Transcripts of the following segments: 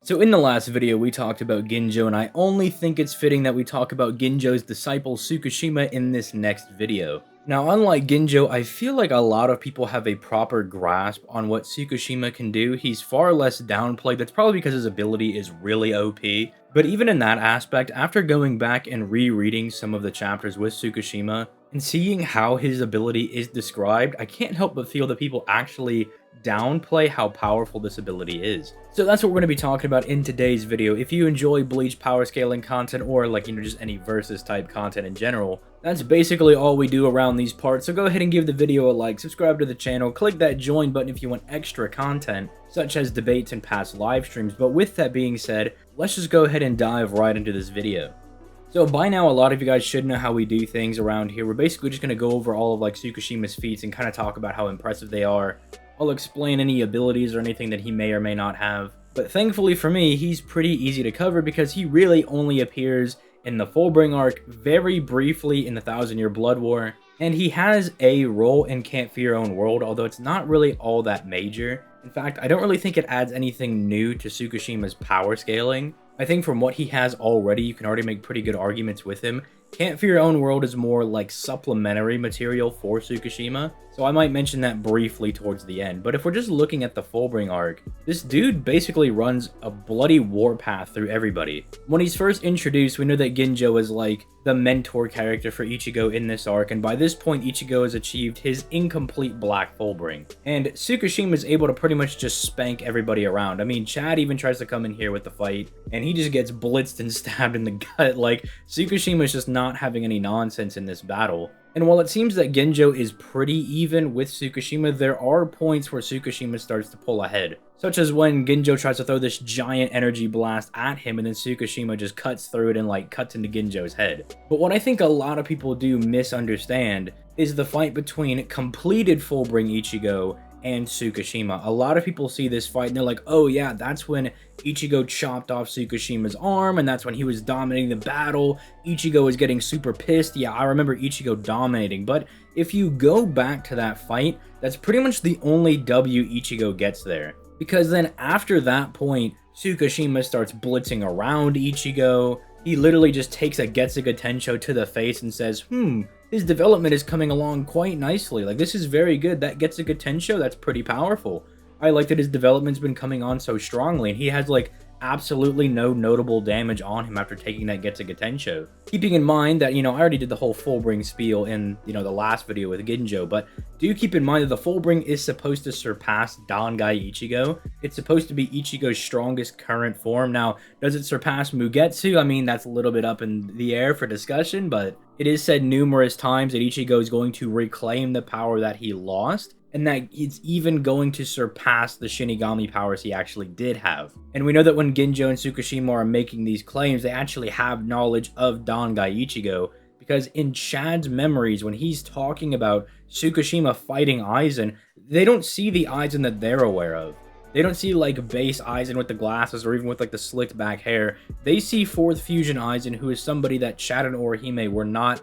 So in the last video, we talked about Ginjo, and I only think it's fitting that we talk about Ginjo's disciple Tsukishima in this next video. Now, unlike Ginjo, I feel like a lot of people have a proper grasp on what Tsukishima can do. He's far less downplayed. That's probably because his ability is really OP. But even in that aspect, after going back and rereading some of the chapters with Tsukishima, and seeing how his ability is described, I can't help but feel that people actually downplay how powerful this ability is. So that's what we're going to be talking about in today's video. If you enjoy Bleach power scaling content, or like, just any versus type content in general, that's basically all we do around these parts. So go ahead and give the video a like, subscribe to the channel, click that join button if you want extra content, such as debates and past live streams. But with that being said, let's just go ahead and dive right into this video. So by now, a lot of you guys should know how we do things around here. We're basically just going to go over all of like Tsukishima's feats and kind of talk about how impressive they are. I'll explain any abilities or anything that he may or may not have. But thankfully for me, he's pretty easy to cover because he really only appears in the Fullbring arc, very briefly in the Thousand Year Blood War, and he has a role in Can't Fear Your Own World, although it's not really all that major. In fact, I don't really think it adds anything new to Tsukishima's power scaling. I think from what he has already, you can already make pretty good arguments with him. Can't Fear Your Own World is more like supplementary material for Tsukishima, so I might mention that briefly towards the end. But if we're just looking at the Fullbring arc, this dude basically runs a bloody warpath through everybody. When he's first introduced, we know that Ginjo is like the mentor character for Ichigo in this arc, and by this point Ichigo has achieved his incomplete Black Fullbring. And Tsukishima is able to pretty much just spank everybody around. I mean, Chad even tries to come in here with the fight, and he just gets blitzed and stabbed in the gut. Like, Tsukishima is just not having any nonsense in this battle. And while it seems that Ginjo is pretty even with Tsukishima, there are points where Tsukishima starts to pull ahead. Such as when Ginjo tries to throw this giant energy blast at him, and then Tsukishima just cuts through it and like cuts into Ginjo's head. But what I think a lot of people do misunderstand is the fight between completed Fullbring Ichigo and Tsukishima. A lot of people see this fight and they're like, oh yeah, that's when Ichigo chopped off Tsukishima's arm, and that's when he was dominating the battle. Ichigo was getting super pissed. Yeah, I remember Ichigo dominating, but if you go back to that fight, that's pretty much the only W Ichigo gets there. Because then after that point, Tsukishima starts blitzing around Ichigo. He literally just takes a Getsuga Tensho to the face and says, his development is coming along quite nicely. Like, this is very good. That Getsuga Tensho, that's pretty powerful. I like that his development's been coming on so strongly, and he has like absolutely no notable damage on him after taking that Getsuga Tensho. Keeping in mind that, I already did the whole Fullbring spiel in, the last video with Ginjo, but do keep in mind that the Fullbring is supposed to surpass Dangai Ichigo. It's supposed to be Ichigo's strongest current form. Now, does it surpass Mugetsu? I mean, that's a little bit up in the air for discussion, but it is said numerous times that Ichigo is going to reclaim the power that he lost, and that it's even going to surpass the Shinigami powers he actually did have. And we know that when Ginjo and Tsukishima are making these claims, they actually have knowledge of Dangai Ichigo, because in Chad's memories, when he's talking about Tsukishima fighting Aizen, they don't see the Aizen that they're aware of. They don't see like base Aizen with the glasses or even with like the slicked back hair. They see 4th Fusion Aizen, who is somebody that Chad and Orihime were not,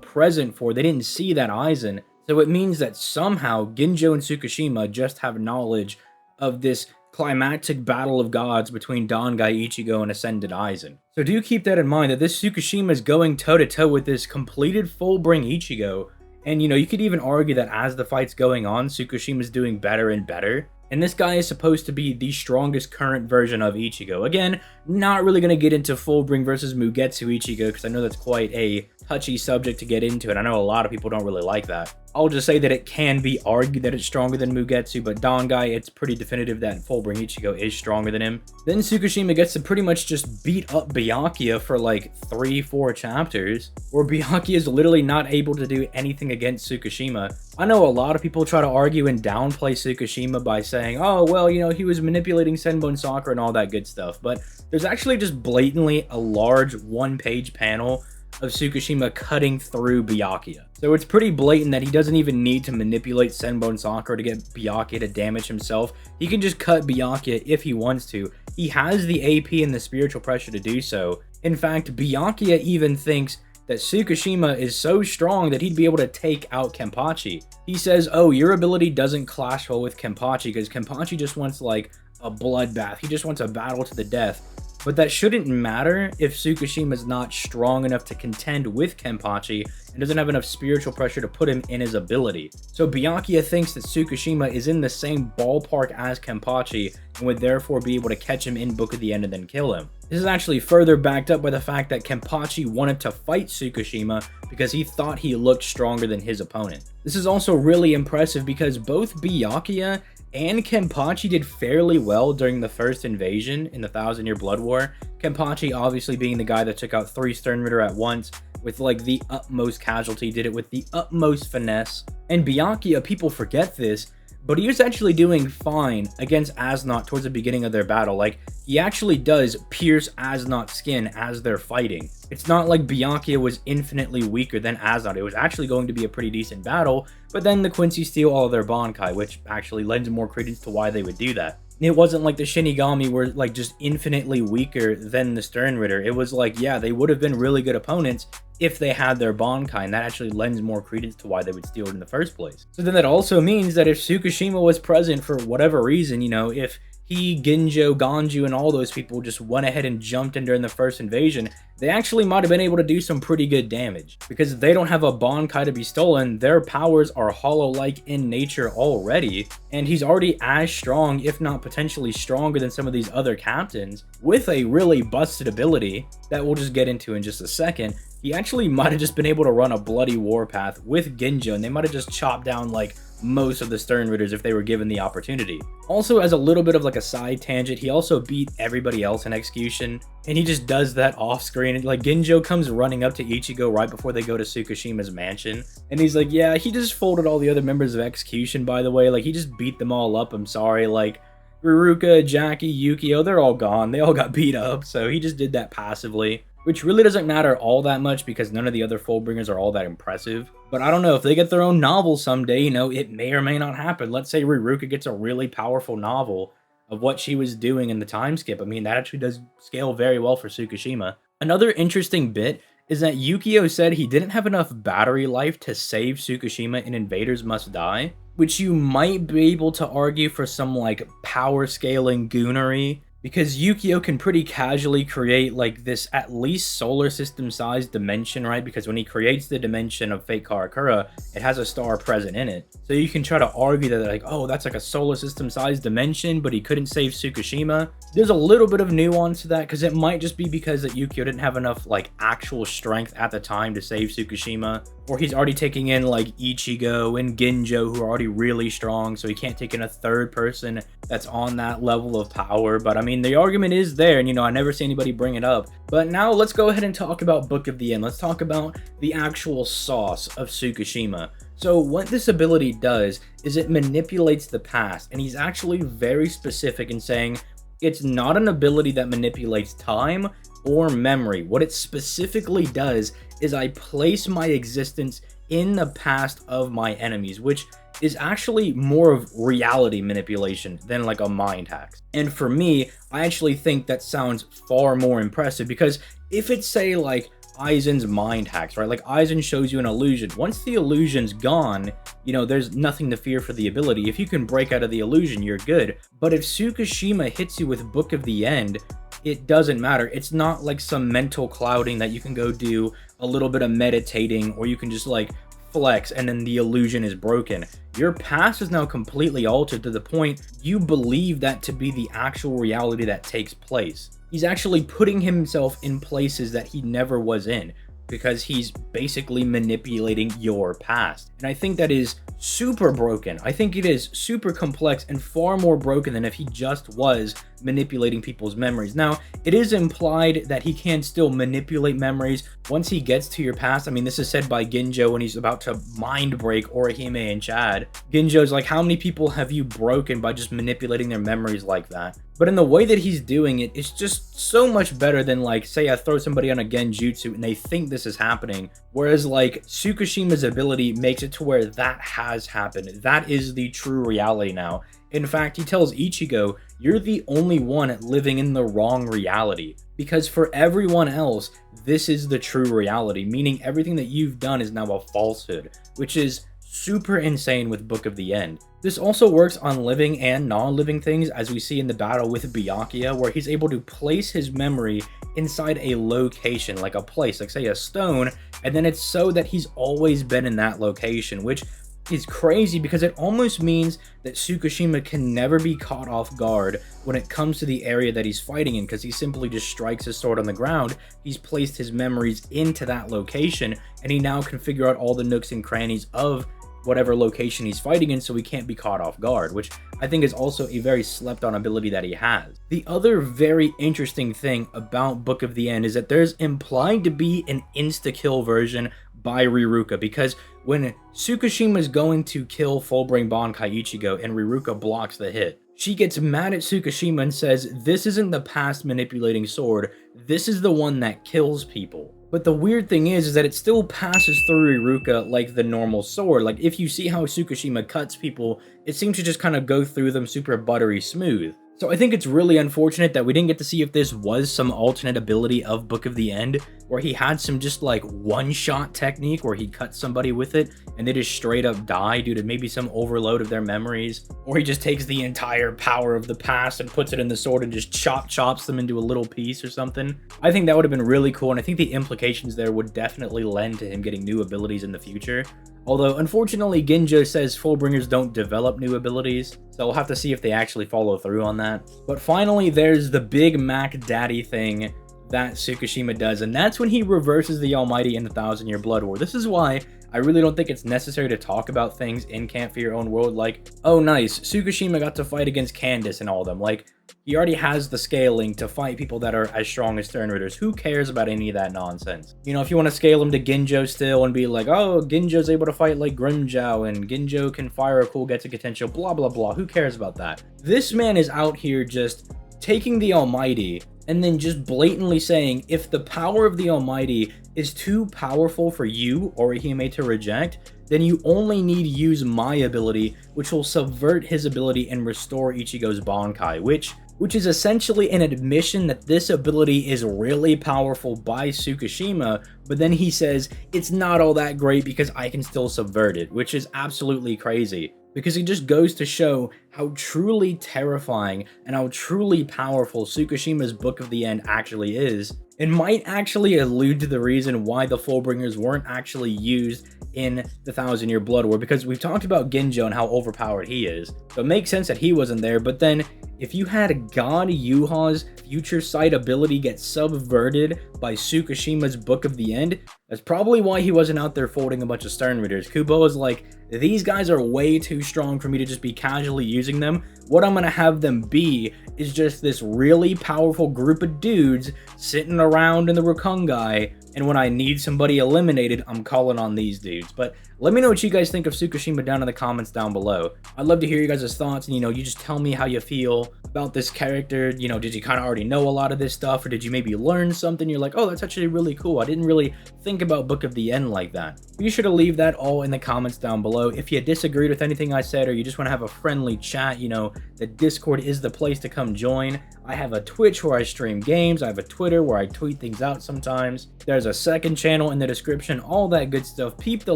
present for. They didn't see that Aizen. So it means that somehow Ginjo and Tsukishima just have knowledge of this climactic battle of gods between Dangai Ichigo and Ascended Aizen. So do keep that in mind, that this Tsukishima is going toe-to-toe with this completed Fullbring Ichigo. And you could even argue that as the fight's going on, Tsukishima is doing better and better. And this guy is supposed to be the strongest current version of Ichigo. Again, not really going to get into Fullbring versus Mugetsu Ichigo, because I know that's quite a touchy subject to get into, and I know a lot of people don't really like that. I'll just say that it can be argued that it's stronger than Mugetsu, but Dangai, it's pretty definitive that Fullbring Ichigo is stronger than him. Then Tsukishima gets to pretty much just beat up Biake for like 3-4 chapters, where Biake is literally not able to do anything against Tsukishima. I know a lot of people try to argue and downplay Tsukishima by saying, oh, well, he was manipulating Senbon Sakura and all that good stuff, but there's actually just blatantly a large one-page panel of Tsukishima cutting through Biake. So it's pretty blatant that he doesn't even need to manipulate Senbon Sakura to get Biake to damage himself. He can just cut Biake if he wants to. He has the AP and the spiritual pressure to do so. In fact, Biake even thinks that Tsukishima is so strong that he'd be able to take out Kenpachi. He says, oh, your ability doesn't clash well with Kenpachi because Kenpachi just wants like a bloodbath. He just wants a battle to the death. But that shouldn't matter if Tsukishima's not strong enough to contend with Kenpachi and doesn't have enough spiritual pressure to put him in his ability. So Byakuya thinks that Tsukishima is in the same ballpark as Kenpachi and would therefore be able to catch him in Book of the End and then kill him. This is actually further backed up by the fact that Kenpachi wanted to fight Tsukishima because he thought he looked stronger than his opponent. This is also really impressive because both Byakuya and Kenpachi did fairly well during the first invasion in the 1000-Year Blood War. Kenpachi obviously being the guy that took out 3 Sternritter at once with like the utmost casualty, did it with the utmost finesse. And Byakuya, people forget this, but he was actually doing fine against Asnot towards the beginning of their battle. Like, he actually does pierce Asnot's skin as they're fighting. It's not like Byakuya was infinitely weaker than Asnot. It was actually going to be a pretty decent battle, but then the Quincy steal all of their Bankai, which actually lends more credence to why they would do that. It wasn't like the Shinigami were like just infinitely weaker than the Sternritter. It was like, yeah, they would have been really good opponents if they had their Bankai, and that actually lends more credence to why they would steal it in the first place. So then that also means that if Tsukishima was present for whatever reason, you know, if he, Ginjo, Ganju, and all those people just went ahead and jumped in during the first invasion, they actually might have been able to do some pretty good damage. Because if they don't have a Bankai to be stolen, their powers are hollow-like in nature already, and he's already as strong, if not potentially stronger than some of these other captains, with a really busted ability that we'll just get into in just a second. He actually might have just been able to run a bloody warpath with Ginjo, and they might have just chopped down like most of the Sternritters if they were given the opportunity. Also, as a little bit of like a side tangent, he also beat everybody else in Execution, and he just does that off screen. Like, Ginjo comes running up to Ichigo right before they go to Tsukishima's mansion, and he's like, yeah, he just folded all the other members of Execution, by the way. Like, he just beat them all up, I'm sorry. Like, Ruruka, Jackie, Yukio, they're all gone. They all got beat up, so he just did that passively, which really doesn't matter all that much because none of the other Fullbringers are all that impressive. But I don't know, if they get their own novel someday, you know, it may or may not happen. Let's say Ruruka gets a really powerful novel of what she was doing in the time skip. I mean, that actually does scale very well for Tsukishima. Another interesting bit is that Yukio said he didn't have enough battery life to save Tsukishima in Invaders Must Die, which you might be able to argue for some like power scaling goonery, because Yukio can pretty casually create like this at least solar system sized dimension, right? Because when he creates the dimension of Fate Karakura, it has a star present in it. So you can try to argue that like, oh, that's like a solar system sized dimension, but he couldn't save Tsukishima. There's a little bit of nuance to that, because it might just be because that Yukio didn't have enough like actual strength at the time to save Tsukishima, or he's already taking in like Ichigo and Ginjo, who are already really strong, so he can't take in a third person that's on that level of power. But I mean, the argument is there, and you know, I never see anybody bring it up. But now let's go ahead and talk about Book of the End. Let's talk about the actual sauce of Tsukishima. So what this ability does is it manipulates the past, and he's actually very specific in saying it's not an ability that manipulates time or memory. What it specifically does is I place my existence in the past of my enemies, which is actually more of reality manipulation than like a mind hack. And for me, I actually think that sounds far more impressive, because if it's, say, like Aizen's mind hacks, right? Like, Aizen shows you an illusion. Once the illusion's gone, you know, there's nothing to fear for the ability. If you can break out of the illusion, you're good. But if Tsukishima hits you with Book of the End, it doesn't matter. It's not like some mental clouding that you can go do a little bit of meditating, or you can just like flex and then the illusion is broken. Your past is now completely altered to the point you believe that to be the actual reality that takes place. He's actually putting himself in places that he never was in, because he's basically manipulating your past. And I think that is super broken. I think it is super complex and far more broken than if he just was manipulating people's memories. Now, it is implied that he can still manipulate memories once he gets to your past. I mean, this is said by Ginjo when he's about to mind break Orihime and Chad. Ginjo's like, how many people have you broken by just manipulating their memories like that? But in the way that he's doing it, it's just so much better than, like, say I throw somebody on a genjutsu and they think this is happening. Whereas, like, Tsukishima's ability makes it to where that has happened. That is the true reality now. In fact, he tells Ichigo, you're the only one living in the wrong reality. Because for everyone else, this is the true reality, meaning everything that you've done is now a falsehood, which is super insane with Book of the End. This also works on living and non-living things, as we see in the battle with Biake, where he's able to place his memory inside a location, like a place, like say a stone, and then it's so that he's always been in that location, which is crazy because it almost means that Tsukishima can never be caught off guard when it comes to the area that he's fighting in, because he simply just strikes his sword on the ground. He's placed his memories into that location, and he now can figure out all the nooks and crannies of whatever location he's fighting in, so he can't be caught off guard, which I think is also a very slept on ability that he has. The other very interesting thing about Book of the End is that there's implied to be an insta-kill version by Riruka, because when Tsukishima is going to kill Fullbring Bankai Ichigo and Riruka blocks the hit, she gets mad at Tsukishima and says, "This isn't the past manipulating sword, this is the one that kills people." But the weird thing is that it still passes through Riruka like the normal sword. Like, if you see how Tsukishima cuts people, it seems to just kind of go through them super buttery smooth. So I think it's really unfortunate that we didn't get to see if this was some alternate ability of Book of the End, where he had some just like one-shot technique where he cuts somebody with it and they just straight up die due to maybe some overload of their memories, or he just takes the entire power of the past and puts it in the sword and just chops them into a little piece or something. I think that would have been really cool, and I think the implications there would definitely lend to him getting new abilities in the future. Although, unfortunately, Ginjo says Fullbringers don't develop new abilities, so we'll have to see if they actually follow through on that. But finally, there's the Big Mac Daddy thing that Tsukishima does, and that's when he reverses the Almighty in the 1000-Year Blood War. This is why I really don't think it's necessary to talk about things in Camp for Your Own World like, oh nice, Tsukishima got to fight against Candace and all them. Like, he already has the scaling to fight people that are as strong as Stern Ritters. Who cares about any of that nonsense? You know, if you want to scale him to Ginjo still and be like, oh, Ginjo's able to fight like Grimmjow and Ginjo can fire a cool Getsu potential, blah blah blah, who cares about that? This man is out here just taking the Almighty and then just blatantly saying, if the power of the Almighty is too powerful for you, Orihime, to reject, then you only need to use my ability, which will subvert his ability and restore Ichigo's Bankai, which is essentially an admission that this ability is really powerful by Tsukishima, but then he says, it's not all that great because I can still subvert it, which is absolutely crazy. Because it just goes to show how truly terrifying and how truly powerful Tsukishima's Book of the End actually is, and might actually allude to the reason why the Fullbringers weren't actually used in the 1000-Year Blood War, because we've talked about Ginjo and how overpowered he is, so it makes sense that he wasn't there. But then if you had God Yuha's Future Sight ability get subverted by Tsukishima's Book of the End, that's probably why he wasn't out there folding a bunch of Stern Readers. Kubo was like, these guys are way too strong for me to just be casually using them. What I'm gonna have them be is just this really powerful group of dudes sitting around in the Rukungai, and when I need somebody eliminated, I'm calling on these dudes. But let me know what you guys think of Tsukishima down in the comments down below. I'd love to hear you guys' thoughts, and you just tell me how you feel about this character. Did you kind of already know a lot of this stuff, or did you maybe learn something? You're like, oh, that's actually really cool. I didn't really think about Book of the End like that. Be sure to leave that all in the comments down below. If you disagreed with anything I said, or you just want to have a friendly chat, the Discord is the place to come join. I have a Twitch where I stream games. I have a Twitter where I tweet things out sometimes. There's a second channel in the description, all that good stuff. Peep the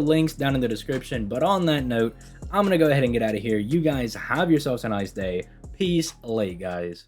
links down in the description. But on that note, I'm going to go ahead and get out of here. You guys have yourselves a nice day. Peace, late guys.